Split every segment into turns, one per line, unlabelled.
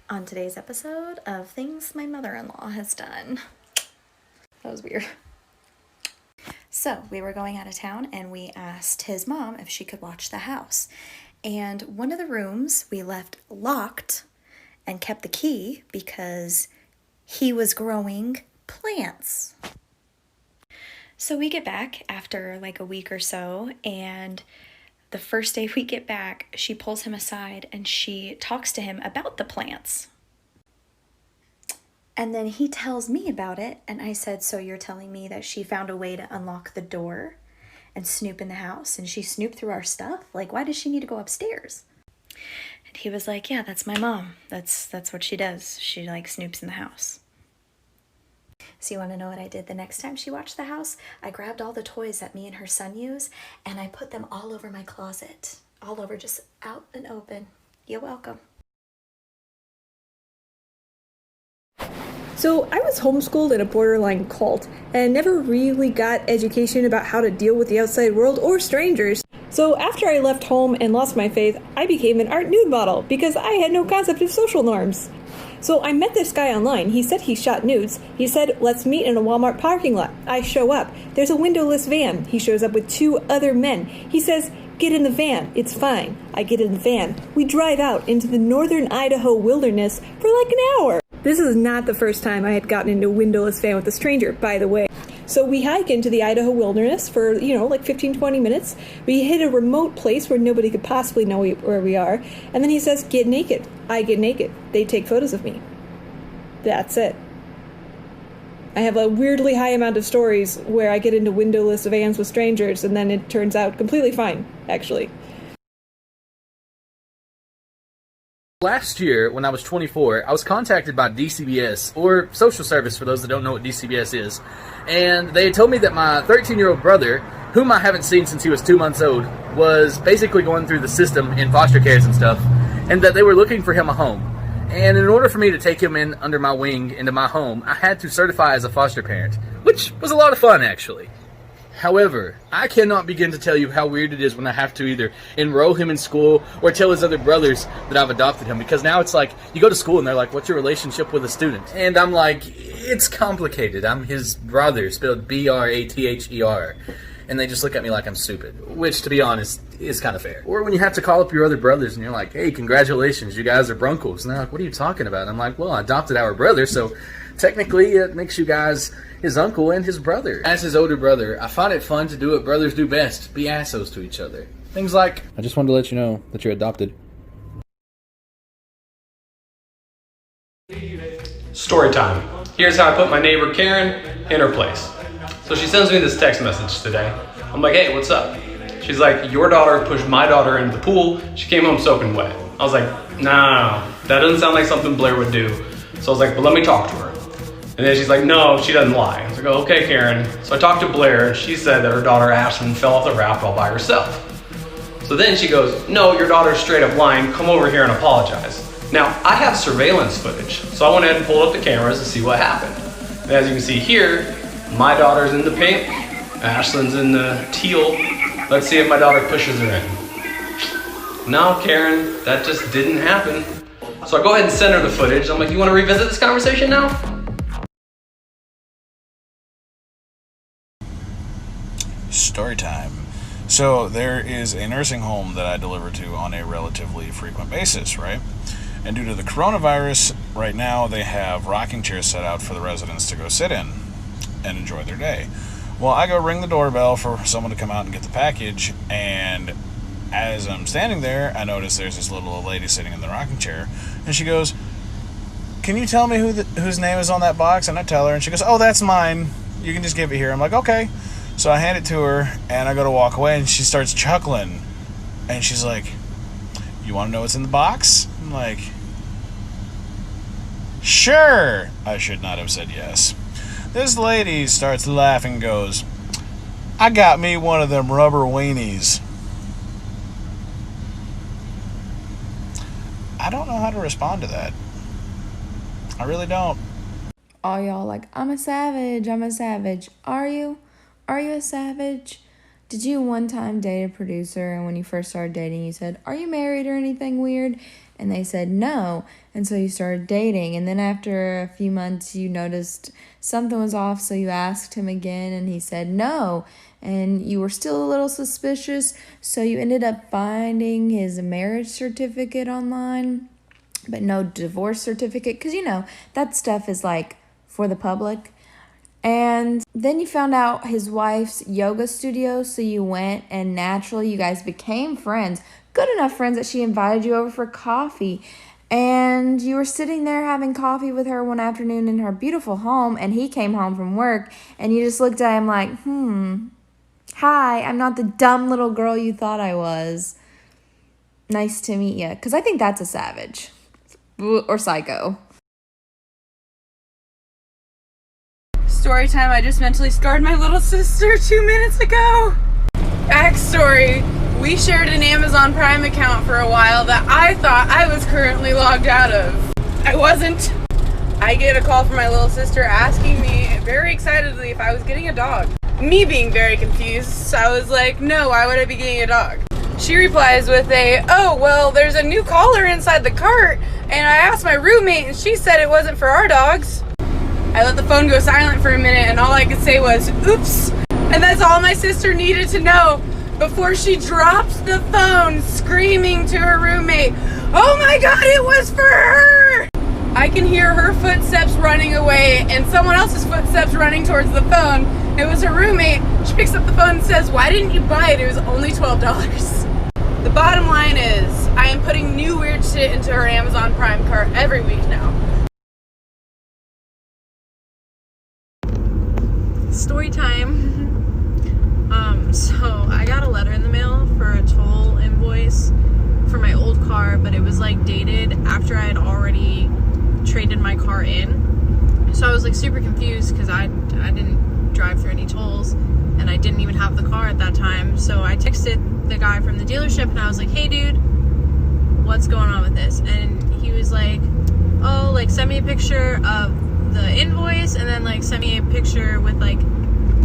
on today's episode of things my mother-in-law has done. That was weird. So we were going out of town and we asked his mom if she could watch the house. And one of the rooms we left locked and kept the key because he was growing plants. So we get back after like a week or so, and the first day we get back, she pulls him aside and she talks to him about the plants. And then he tells me about it, and I said, so you're telling me that she found a way to unlock the door and snoop in the house, and she snooped through our stuff? Like, why does she need to go upstairs? And he was like, yeah, that's my mom. That's what she does. She like snoops in the house. So you want to know what I did the next time she watched the house? I grabbed all the toys that me and her son use, and I put them all over my closet. All over, just out and open. You're welcome.
So I was homeschooled in a borderline cult and never really got education about how to deal with the outside world or strangers. So after I left home and lost my faith, I became an art nude model because I had no concept of social norms. So I met this guy online. He said he shot nudes. He said, let's meet in a Walmart parking lot. I show up. There's a windowless van. He shows up with 2 other men. He says, get in the van. It's fine. I get in the van. We drive out into the northern Idaho wilderness for like an hour. This is not the first time I had gotten into a windowless van with a stranger, by the way. So we hike into the Idaho wilderness for, like 15-20 minutes. We hit a remote place where nobody could possibly know where we are. And then he says, get naked. I get naked. They take photos of me. That's it. I have a weirdly high amount of stories where I get into windowless vans with strangers, and then it turns out completely fine, actually.
Last year, when I was 24, I was contacted by DCBS, or social service for those that don't know what DCBS is, and they told me that my 13-year-old brother, whom I haven't seen since he was 2 months old, was basically going through the system in foster cares and stuff, and that they were looking for him a home. And in order for me to take him in under my wing into my home, I had to certify as a foster parent, which was a lot of fun, actually. However, I cannot begin to tell you how weird it is when I have to either enroll him in school or tell his other brothers that I've adopted him, because now it's like, you go to school and they're like, what's your relationship with a student? And I'm like, it's complicated. I'm his brother, spelled B-R-A-T-H-E-R. And they just look at me like I'm stupid, which, to be honest, is kind of fair. Or when you have to call up your other brothers and you're like, hey, congratulations, you guys are Broncos. And they're like, what are you talking about? And I'm like, well, I adopted our brother, so technically it makes you guys his uncle and his brother. As his older brother, I find it fun to do what brothers do best, be assholes to each other. Things like, I just wanted to let you know that you're adopted.
Story time. Here's how I put my neighbor Karen in her place. So she sends me this text message today. I'm like, hey, what's up? She's like, your daughter pushed my daughter into the pool. She came home soaking wet. I was like, nah, that doesn't sound like something Blair would do. So I was like, but let me talk to her. And then she's like, no, she doesn't lie. I was like, oh, okay, Karen. So I talked to Blair, and she said that her daughter Ashlyn fell off the raft all by herself. So then she goes, no, your daughter's straight up lying. Come over here and apologize. Now, I have surveillance footage, so I went ahead and pulled up the cameras to see what happened. And as you can see here, my daughter's in the pink, Ashlyn's in the teal. Let's see if my daughter pushes her in. No, Karen, that just didn't happen. So I go ahead and send her the footage. I'm like, you want to revisit this conversation now?
Story time. So there is a nursing home that I deliver to on a relatively frequent basis, right? And due to the coronavirus, right now they have rocking chairs set out for the residents to go sit in and enjoy their day. Well, I go ring the doorbell for someone to come out and get the package, and as I'm standing there, I notice there's this little old lady sitting in the rocking chair, and she goes, can you tell me whose name is on that box? And I tell her, and she goes, oh, that's mine. You can just give it here. I'm like, okay. So I hand it to her, and I go to walk away, and she starts chuckling. And she's like, you want to know what's in the box? I'm like, sure. I should not have said yes. This lady starts laughing and goes, I got me one of them rubber weenies. I don't know how to respond to that. I really don't.
All y'all like, I'm a savage. Are you? Are you a savage? Did you one time date a producer and when you first started dating you said, are you married or anything weird? And they said no. And so you started dating. And then after a few months, you noticed something was off. So you asked him again and he said no. And you were still a little suspicious. So you ended up finding his marriage certificate online, but no divorce certificate. Because, that stuff is like for the public. And then you found out his wife's yoga studio, so you went, and naturally you guys became friends. Good enough friends that she invited you over for coffee. And you were sitting there having coffee with her one afternoon in her beautiful home, and he came home from work, and you just looked at him like, hi, I'm not the dumb little girl you thought I was. Nice to meet you. Because I think that's a savage. Or psycho.
Story time, I just mentally scarred my little sister 2 minutes ago. Backstory, we shared an Amazon Prime account for a while that I thought I was currently logged out of. I wasn't. I get a call from my little sister asking me very excitedly if I was getting a dog. Me being very confused, so I was like, no, why would I be getting a dog? She replies with oh, well, there's a new collar inside the cart, and I asked my roommate and she said it wasn't for our dogs. I let the phone go silent for a minute and all I could say was, oops. And that's all my sister needed to know before she dropped the phone screaming to her roommate, oh my God, it was for her! I can hear her footsteps running away and someone else's footsteps running towards the phone. It was her roommate. She picks up the phone and says, why didn't you buy it? It was only $12. The bottom line is, I am putting new weird shit into her Amazon Prime cart every week now. Story time. So I got a letter in the mail for a toll invoice for my old car, but it was like dated after I had already traded my car in. So I was like super confused because I didn't drive through any tolls and I didn't even have the car at that time. So I texted the guy from the dealership and I was like, hey dude, what's going on with this? And he was like, oh, like send me a picture of the invoice and then like send me a picture with like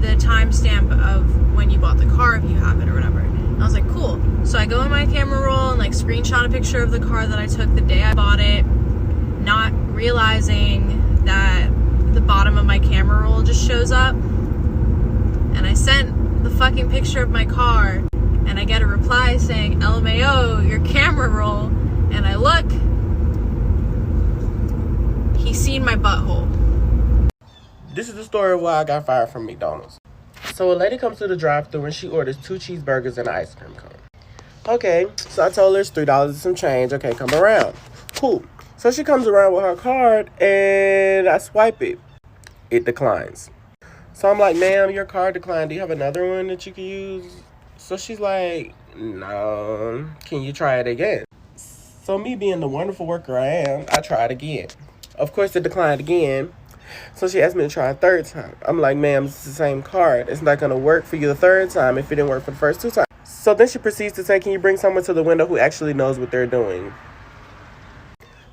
the timestamp of when you bought the car if you have it or whatever. And I was like, cool. So I go in my camera roll and like screenshot a picture of the car that I took the day I bought it, not realizing that the bottom of my camera roll just shows up. And I sent the fucking picture of my car and I get a reply saying, LMAO, your camera roll. And I look, he's seen my butthole.
This is the story of why I got fired from McDonald's. So a lady comes to the drive-thru and she orders 2 cheeseburgers and an ice cream cone. Okay, so I told her it's $3 and some change. Okay, come around. Cool. So she comes around with her card and I swipe it. It declines. So I'm like, ma'am, your card declined. Do you have another one that you can use? So she's like, no. Can you try it again? So me being the wonderful worker I am, I tried again. Of course, it declined again. So she asked me to try a third time. I'm like, ma'am, it's the same card. It's not going to work for you the third time if it didn't work for the first 2 times. So then she proceeds to say, can you bring someone to the window who actually knows what they're doing?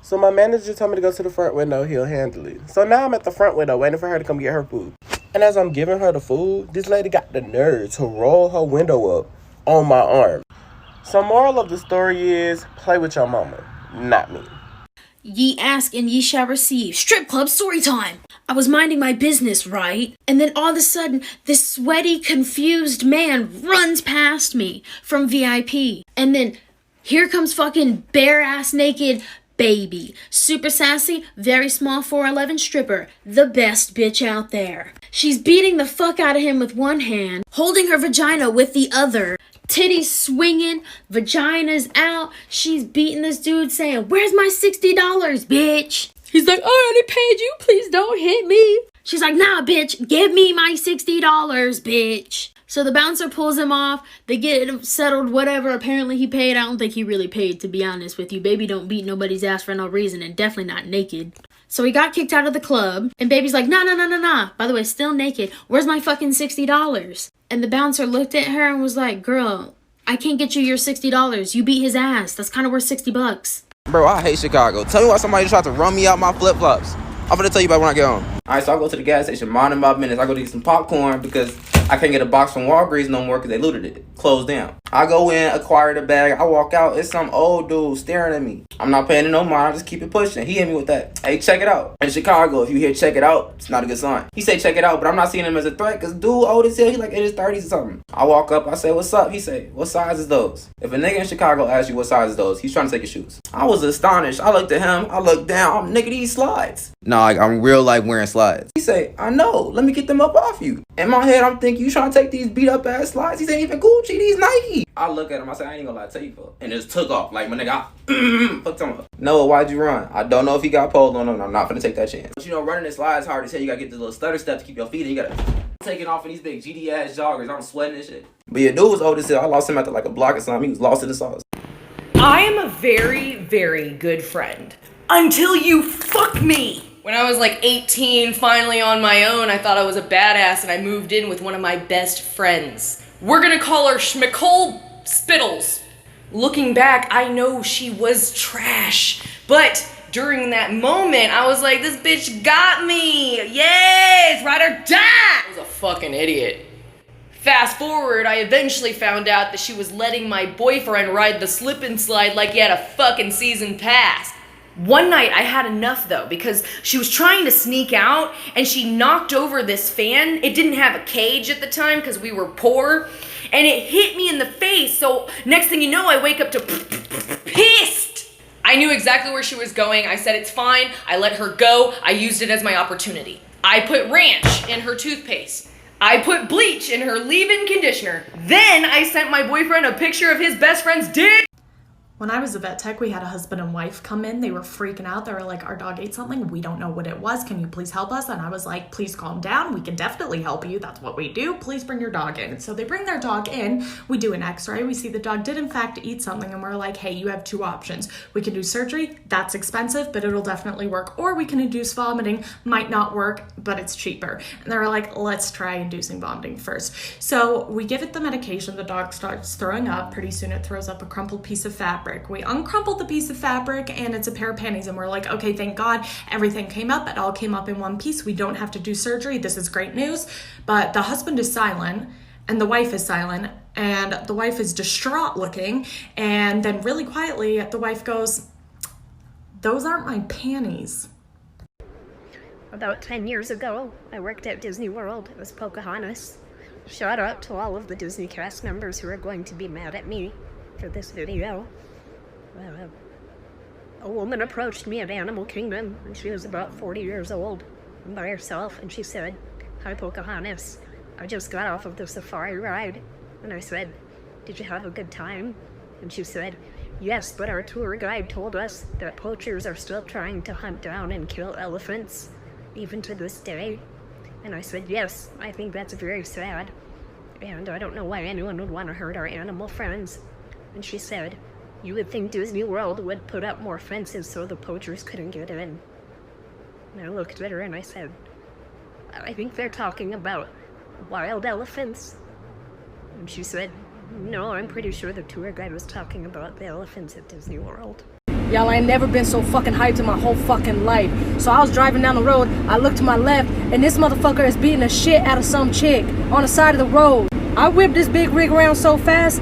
So my manager told me to go to the front window. He'll handle it. So now I'm at the front window waiting for her to come get her food. And as I'm giving her the food, this lady got the nerve to roll her window up on my arm. So moral of the story is, play with your mama, not me.
Ye ask and ye shall receive. Strip club story time. I was minding my business, right? And then all of a sudden, this sweaty, confused man runs past me from VIP. And then here comes fucking bare-ass naked baby. Super sassy, very small 4'11" stripper. The best bitch out there. She's beating the fuck out of him with one hand, holding her vagina with the other. Titties swinging, vaginas out. She's beating this dude saying, where's my $60, bitch? He's like, I already paid you. Please don't hit me. She's like, nah, bitch. Give me my $60, bitch. So the bouncer pulls him off. They get it settled, whatever. Apparently he paid. I don't think he really paid, to be honest with you. Baby don't beat nobody's ass for no reason, and definitely not naked. So he got kicked out of the club, and baby's like, nah. By the way, still naked. Where's my fucking $60? And the bouncer looked at her and was like, girl, I can't get you your $60. You beat his ass. That's kind of worth $60.
Bro, I hate Chicago. Tell me why somebody tried to run me out my flip-flops. I'm gonna tell you about when I get home. Alright, so I go to the gas station, minding my business. I go to get some popcorn because I can't get a box from Walgreens no more because they looted it. Closed down. I go in, acquire the bag, I walk out, it's some old dude staring at me. I'm not paying it no mind, I just keep it pushing. He hit me with that, hey, check it out. In Chicago, if you hear check it out, it's not a good sign. He say check it out, but I'm not seeing him as a threat, cause dude old as hell, he like in his 30s or something. I walk up, I say, what's up? He say, what size is those? If a nigga in Chicago asks you what size is those, he's trying to take your shoes. I was astonished. I looked at him, I looked down, I'm nigga, these slides. Nah, like, I'm real life wearing slides. He say, I know, let me get them up off you. In my head, I'm thinking, you trying to take these beat up ass slides? These ain't even Gucci, these Nike. I look at him, I say, I ain't gonna lie to you, for. And just took off. Like, my nigga, I fucked him up. Noah, why'd you run? I don't know if he got pulled on him. I'm not gonna take that chance. But you know, running this slides hard as hell. You gotta get this little stutter step to keep your feet in. You gotta take it off in these big GD ass joggers. I'm sweating and shit. But yeah, dude was old as hell. I lost him after like a block or something. He was lost in the sauce.
I am a very, very good friend. Until you fuck me! When I was like 18, finally on my own, I thought I was a badass and I moved in with one of my best friends. We're gonna call her Schmicole Spittles. Looking back, I know she was trash, but during that moment, I was like, this bitch got me! Yes! Ride or die! I was a fucking idiot. Fast forward, I eventually found out that she was letting my boyfriend ride the slip and slide like he had a fucking season pass. One night I had enough though, because she was trying to sneak out and she knocked over this fan. It didn't have a cage at the time because we were poor, and it hit me in the face. So next thing you know, I wake up to pissed. I knew exactly where she was going. I said it's fine. I let her go. I used it as my opportunity. I put ranch in her toothpaste. I put bleach in her leave-in conditioner. Then I sent my boyfriend a picture of his best friend's dick.
When I was a vet tech, we had a husband and wife come in. They were freaking out. They were like, our dog ate something. We don't know what it was. Can you please help us? And I was like, please calm down. We can definitely help you. That's what we do. Please bring your dog in. So they bring their dog in. We do an x-ray. We see the dog did in fact eat something. And we're like, hey, you have two options. We can do surgery. That's expensive, but it'll definitely work. Or we can induce vomiting. Might not work, but it's cheaper. And they were like, let's try inducing vomiting first. So we give it the medication. The dog starts throwing up. Pretty soon it throws up a crumpled piece of fabric. We uncrumpled the piece of fabric and it's a pair of panties, and we're like, okay, thank God everything came up. It all came up in one piece. We don't have to do surgery. This is great news. But the husband is silent and the wife is silent, and the wife is distraught looking, and then really quietly the wife goes, those aren't my panties.
About 10 years ago, I worked at Disney World. It was Pocahontas. Shout out to all of the Disney cast members who are going to be mad at me for this video. A woman approached me at Animal Kingdom, and she was about 40 years old, by herself, and she said, hi Pocahontas, I just got off of the safari ride. And I said, did you have a good time? And she said, yes, but our tour guide told us that poachers are still trying to hunt down and kill elephants, even to this day. And I said, yes, I think that's very sad, and I don't know why anyone would want to hurt our animal friends. And she said, you would think Disney World would put up more fences so the poachers couldn't get in. And I looked at her and I said, I think they're talking about wild elephants. And she said, no, I'm pretty sure the tour guide was talking about the elephants at Disney World.
Y'all, I ain't never been so fucking hyped in my whole fucking life. So I was driving down the road, I looked to my left, and this motherfucker is beating the shit out of some chick on the side of the road. I whipped this big rig around so fast,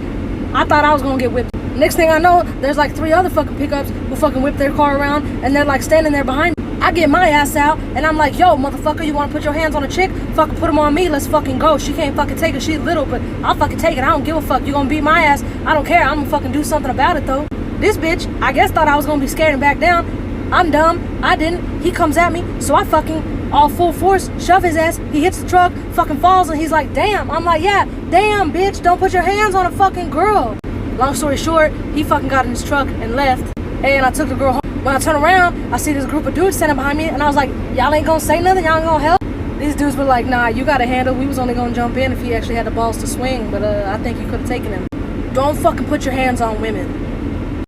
I thought I was gonna get whipped. Next thing I know, there's like 3 other fucking pickups who fucking whip their car around, and they're like standing there behind me. I get my ass out, and I'm like, yo, motherfucker, you wanna put your hands on a chick? Fucking put them on me, let's fucking go. She can't fucking take it, she's little, but I'll fucking take it. I don't give a fuck. You gonna beat my ass, I don't care. I'm gonna fucking do something about it, though. This bitch, I guess thought I was gonna be scared and back down. I'm dumb, I didn't. He comes at me, so I fucking, all full force, shove his ass. He hits the truck, fucking falls, and he's like, damn. I'm like, yeah, damn, bitch, don't put your hands on a fucking girl. Long story short, he fucking got in his truck and left, and I took the girl home. When I turn around, I see this group of dudes standing behind me, and I was like, y'all ain't gonna say nothing? Y'all ain't gonna help? These dudes were like, nah, you gotta handle. We was only gonna jump in if he actually had the balls to swing, but I think you could have taken him. Don't fucking put your hands on women.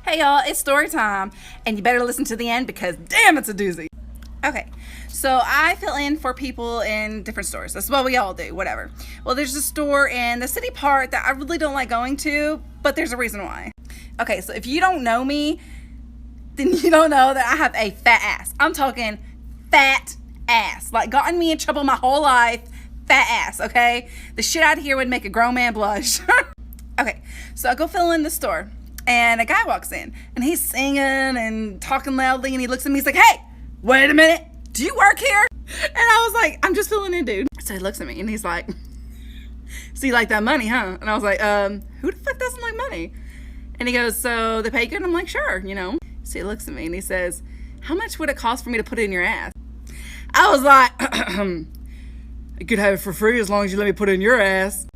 Hey y'all, it's story time, and you better listen to the end because damn, it's a doozy. Okay, so I fill in for people in different stores. That's what we all do, whatever. Well, there's a store in the city part that I really don't like going to, but there's a reason why. Okay, so if you don't know me, then you don't know that I have a fat ass. I'm talking fat ass. Like, gotten me in trouble my whole life, fat ass, okay? The shit out of here would make a grown man blush. Okay, so I go fill in the store, and a guy walks in, and he's singing and talking loudly, and he looks at me, he's like, hey, wait a minute, do you work here? And I was like, I'm just filling in, dude. So he looks at me, and he's like, so you like that money, huh? And I was like, who the fuck doesn't like money? And he goes, so they pay good? And I'm like, sure, you know. So he looks at me, and he says, how much would it cost for me to put it in your ass? I was like, you could have it for free as long as you let me put it in your ass.